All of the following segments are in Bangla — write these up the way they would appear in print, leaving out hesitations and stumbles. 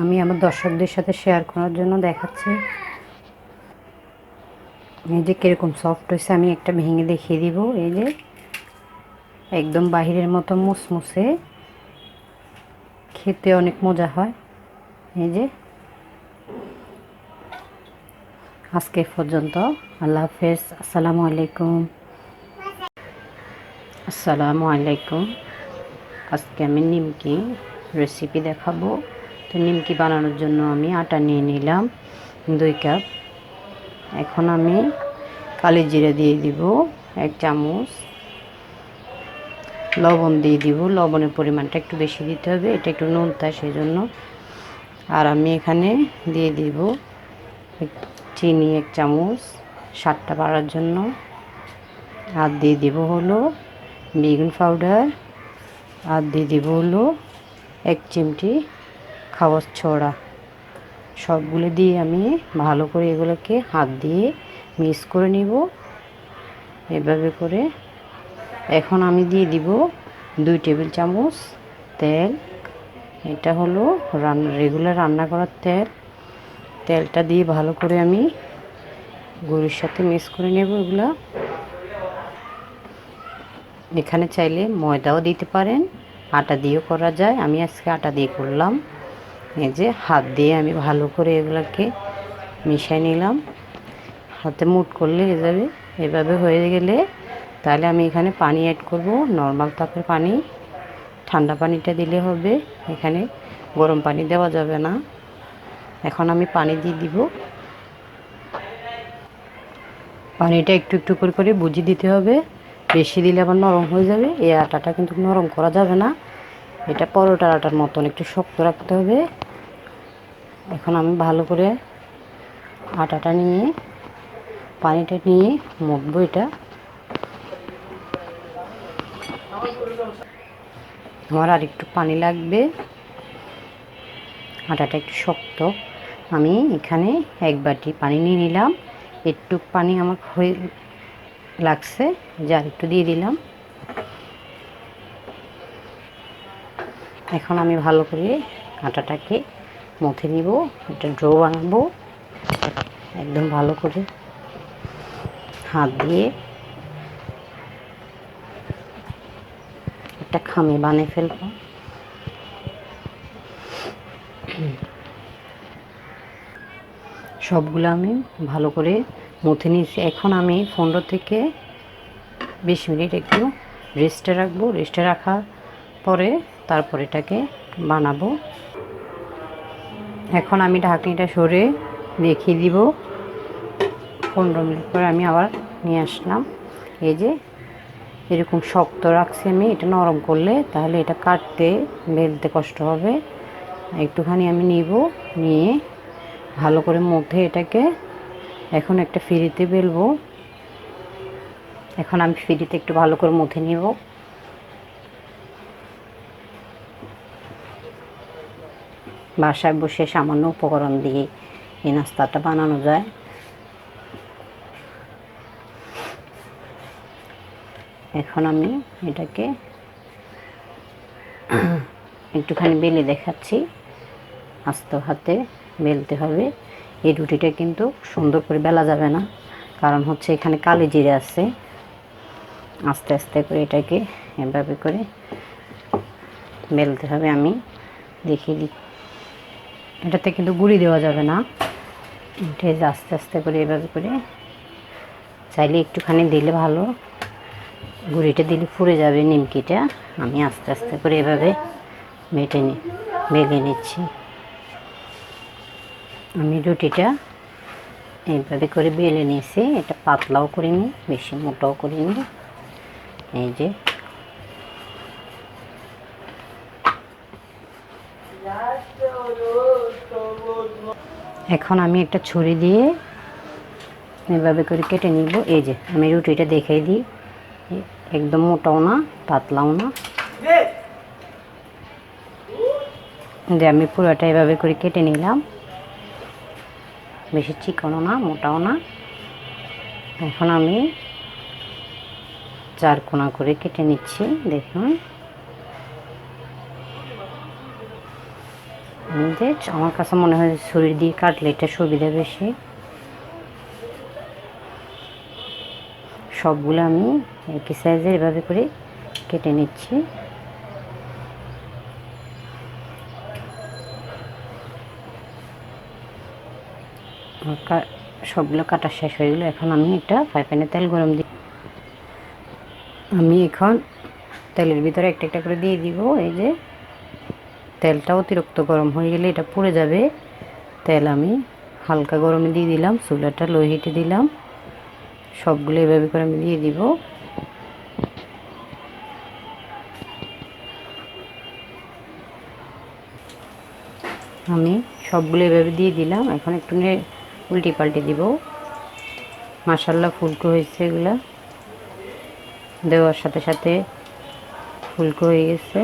আমি আমার দর্শকদের সাথে শেয়ার করার জন্য দেখাচ্ছি। এই যে কীরকম সফট হয়েছে, আমি একটা ভেঙে দেখিয়ে দিব। এই যে একদম বাহিরের মতো মুসমুসে, খেতে অনেক মজা হয়। এই যে আজকে পর্যন্ত, আল্লাহ হাফেজ। আসসালামু আলাইকুম। আজকে আমি নিমকি রেসিপি দেখাবো। তো নিমকি বানানোর জন্য আমি আটা নিয়ে নিলাম 2 কাপ। এখন আমি কালি জিরা দিয়ে দিব 1 চামচ, লবণ দিয়ে দিব। লবণের পরিমাণটা একটু বেশি দিতে হবে, এটা একটু নোনতা সেই জন্য। আর আমি এখানে দিয়ে দিব চিনি 1 চামচ স্বাদটা বাড়ার জন্য। আর দিয়ে দিব হলো বেকিং পাউডার। আর দিয়ে দিব হলো 1 চিমটি খাবার সোডা। সবগুলো দিয়ে আমি ভালো করে এগুলোকে হাত দিয়ে মিক্স করে নিব এভাবে করে। এখন আমি দিয়ে দিব 2 টেবিল চামচ তেল। এটা হলো রেগুলার রান্না করার তেল। তেলটা দিয়ে ভালো করে আমি গুঁড়ির সাথে মিক্স করে নেব এগুলা। এখানে চাইলে ময়দাও দিতে পারেন, আটা দিয়েও করা যায়। আমি আজকে আটা দিয়ে করলাম। এই যে হাত দিয়ে আমি ভালো করে এগুলোকে মিশিয়ে নিলাম। হাতে মুট করলে যাবে। এভাবে হয়ে গেলে তাহলে আমি এখানে পানি অ্যাড করব, নর্মাল তাপের পানি। ঠান্ডা পানিটা দিলে হবে, এখানে গরম পানি দেওয়া যাবে না। এখন আমি পানি দিয়ে দিব। পানিটা একটু একটু করে বুঝিয়ে দিতে হবে, বেশি দিলে আবার নরম হয়ে যাবে। এই আটাটা কিন্তু নরম করা যাবে না, এটা পরোটার আটার মতন একটু শক্ত রাখতে হবে। এখন আমি ভালো করে আটাটা নিয়ে পানিটা নিয়ে মুখবো। এটা আমার আর একটু পানি লাগবে, আটাটা একটু শক্ত। আমি এখানে 1 বাটি পানি নিয়ে নিলাম। একটু পানি আমার হয়ে লাগছে, যে আর একটু দিয়ে দিলাম। এখন আমি ভালো করে আটাটাকে মথে নিব, একটা ডো বানাবো। একদম ভালো করে হাত দিয়ে একটা খামি বানিয়ে ফেলবো। সবগুলো আমি ভালো করে মথে নিয়েছি। এখন আমি 15 থেকে 20 মিনিট একটু রেস্টে রাখবো। রেস্টে রাখার পরে তারপর এটাকে বানাবো। এখন আমি ঢাকনিটা সরে রেখে দিব। 15 মিনিট পরে আমি আবার নিয়ে আসলাম। এই যে এরকম শক্ত রাখছি আমি, এটা নরম করলে তাহলে এটা কাটতে বেলতে কষ্ট হবে। একটুখানি আমি নিব, নিয়ে ভালো করে মধ্যে এটাকে এখন একটা ফিরিতে বেলবো। এখন আমি ফিরিতে একটু ভালো করে মথে নিব। বাসায় বসে সামান্য উপকরণ দিয়ে এই নাস্তাটা বানানো যায়। এখন আমি এটাকে একটুখানি বেলে দেখাচ্ছি। আস্তে হাতে বেলতে হবে। এই রুটিটা কিন্তু সুন্দর করে বেলা যাবে না, কারণ হচ্ছে এখানে কালি জিরে আছে। আস্তে আস্তে করে এটাকে এভাবে করে বেলতে হবে। আমি দেখিয়ে দিই, এটাতে কিন্তু গুঁড়ি দেওয়া যাবে না। এটা আস্তে আস্তে করে এভাবে করে, চাইলে একটুখানি দিলে ভালো, গুঁড়িটা দিলে ফুরে যাবে নিমকিটা। আমি আস্তে আস্তে করে এভাবে বেলে নিচ্ছি। আমি রুটিটা এইভাবে করে বেলে নিয়েছি। এটা পাতলাও করিনি, বেশি মোটাও করিনি। এই যে এখন আমি একটা ছুরি দিয়ে এভাবে করে কেটে নিব। এই যে আমি রুটিটা দেখাই দিই, একদম মোটাও না পাতলাও না। যে আমি পুরোটা এভাবে করে কেটে নিলাম, বেশি চিকনও না মোটাও না। এখন আমি 4 কোণা করে কেটে নিচ্ছি। দেখুন যে আমার কাছে মনে হয় ছুরি দিয়ে কাটলে এটা সুবিধা বেশি। সবগুলো আমি একই সাইজের এভাবে করে কেটে নিচ্ছি। সবগুলো কাটা শেষ হয়ে গেলো। এখন আমি একটা ফ্রাই প্যানে তেল গরম দিই। আমি এখন তেলের ভিতরে একটা একটা করে দিয়ে দিব। এই যে তেলটা অতিরিক্ত গরম হয়ে গেলে এটা পুড়ে যাবে। তেল আমি হালকা গরমে দিয়ে দিলাম, চুলাটা লো হিটে দিলাম। সবগুলো এভাবে করে আমি দিয়ে দিব। আমি সবগুলো এভাবে দিয়ে দিলাম। এখন একটু উল্টি পাল্টে দিব। মাশাআল্লাহ ফুলকো হয়েছে, এগুলা দেওয়ার সাথে সাথে ফুলকো হয়ে গেছে।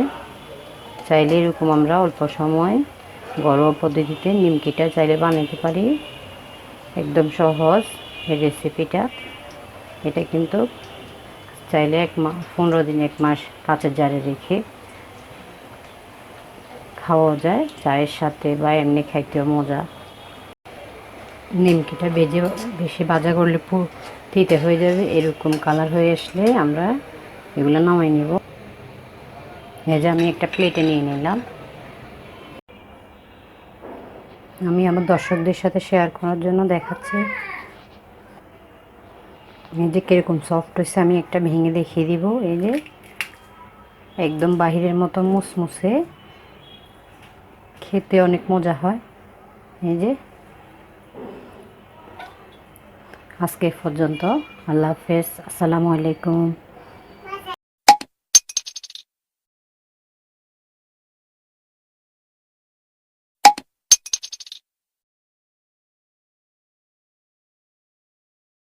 চাইলে এরকম আমরা অল্প সময় ঘরোয়া পদ্ধতিতে নিমকিটা চাইলে বানাতে পারি। একদম সহজ এই রেসিপিটা। এটা কিন্তু চাইলে 15 দিন 1 মাস কাঁচের জারে রেখে খাওয়া যায়, চায়ের সাথে বা এমনি খাইতেও মজা। নিমকিটা বেশি ভাজা করলে তিতে হয়ে যাবে। এরকম কালার হয়ে আসলে আমরা এগুলো নামাই নেব। এই যে আমি একটা প্লেটে নিয়ে নিলাম। আমি আমার দর্শকদের সাথে শেয়ার করার জন্য দেখাচ্ছি। এই যে কীরকম সফট হয়েছে, আমি একটা ভেঙে দেখিয়ে দিব। এই যে একদম বাহিরের মতো মুসমুসে, খেতে অনেক মজা হয়। এই যে আজকে পর্যন্ত। আল্লাহ হাফেজ, আসসালামু আলাইকুম।